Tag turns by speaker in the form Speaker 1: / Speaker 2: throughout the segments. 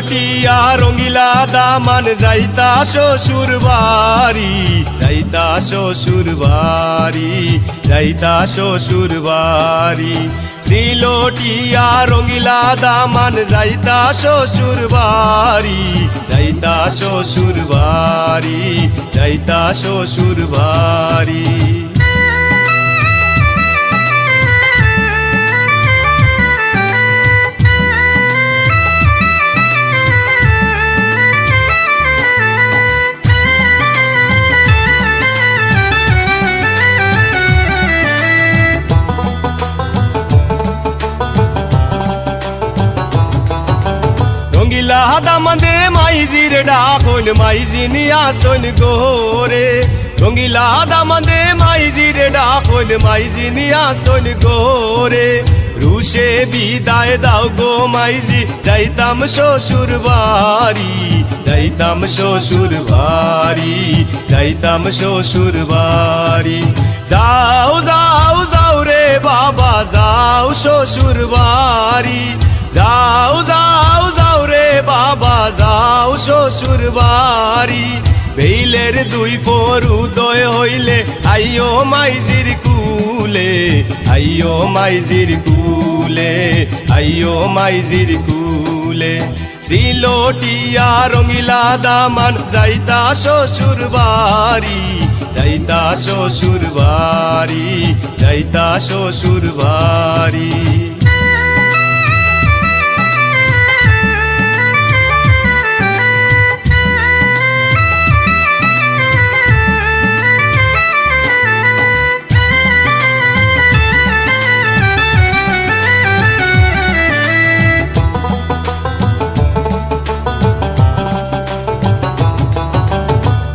Speaker 1: সিলোটিয়া রঙ্গিলা দামান যাইতা শ্বশুর বাড়ি, যাইতা শ্বশুর বাড়ি, যাইতা শ্বশুর বাড়ি। সিলোটিয়া রঙ্গিলা দামান যাইতা শ্বশুর বাড়ি, যাইতা শ্বশুর বাড়ি, যাইতা শ্বশুর বাড়ি। রঙ্গিলা দামাদে মাইজির ডাকন মাইজিনি আসন গোরে, রঙ্গিলা দামাদে মাইজির ডাকন মাইজিনি আসন গোরে। রুশে বিদায় দাও গো মাইজি যাইতাম শ্বশুর বাড়ি, যাইতাম শ্বশুর বাড়ি, যাইতাম শ্বশুর বাড়ি। যাও যাও যাও রে বাবা যাও শ্বশুর বাড়ি, যাও যাও যাও রে বাবা যাও শ্বশুর বাড়ি। বেইলের দুই পর উদয় হইলে আইও মাইজির কুলে, আইও মাইজির কুলে, আইও মাইজির কুলে। সিলোটিয়া রঙ্গিলা দামান যাইতা শ্বশুর বাড়ি, যাইতা শ্বশুর বাড়ি, যাইতা শ্বশুর বাড়ি।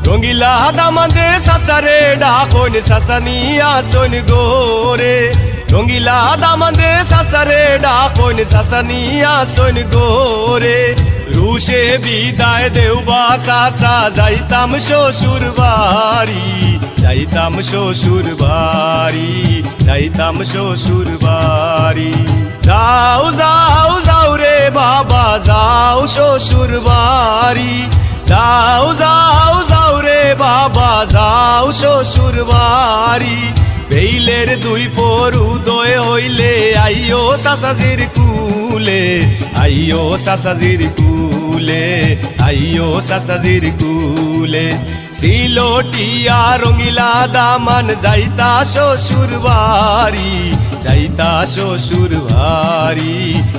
Speaker 1: রঙ্গিলা দামাদে সাসারে ডাকন সাসানি আসন গোরে, রঙ্গিলা দামাদে সাসারে ডাকন সাসানি আসন গোরে। রুশে বিদায় দেওবা সাসা যাইতাম শ্বশুর বাড়ি, যাইতাম শ্বশুর বাড়ি, যাইতাম শ্বশুর বাড়ি। যাও যাও যাও রে বাবা যাও শ্বশুর বাড়ি, যাও যাও যাও রে বাবা যাও শ্বশুর বাড়ি। বেইলের দুই পর উদয় হইলে আইও সাসাজির কুলে, আইও সাসাজির কুলে, আইও সাসাজির কুলে। সিলোটিয়া রঙ্গিলা দামান যাইতা শ্বশুর বাড়ি, যাইতা শ্বশুর বাড়ি,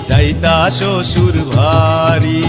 Speaker 1: যাইতা শ্বশুর বাড়ি।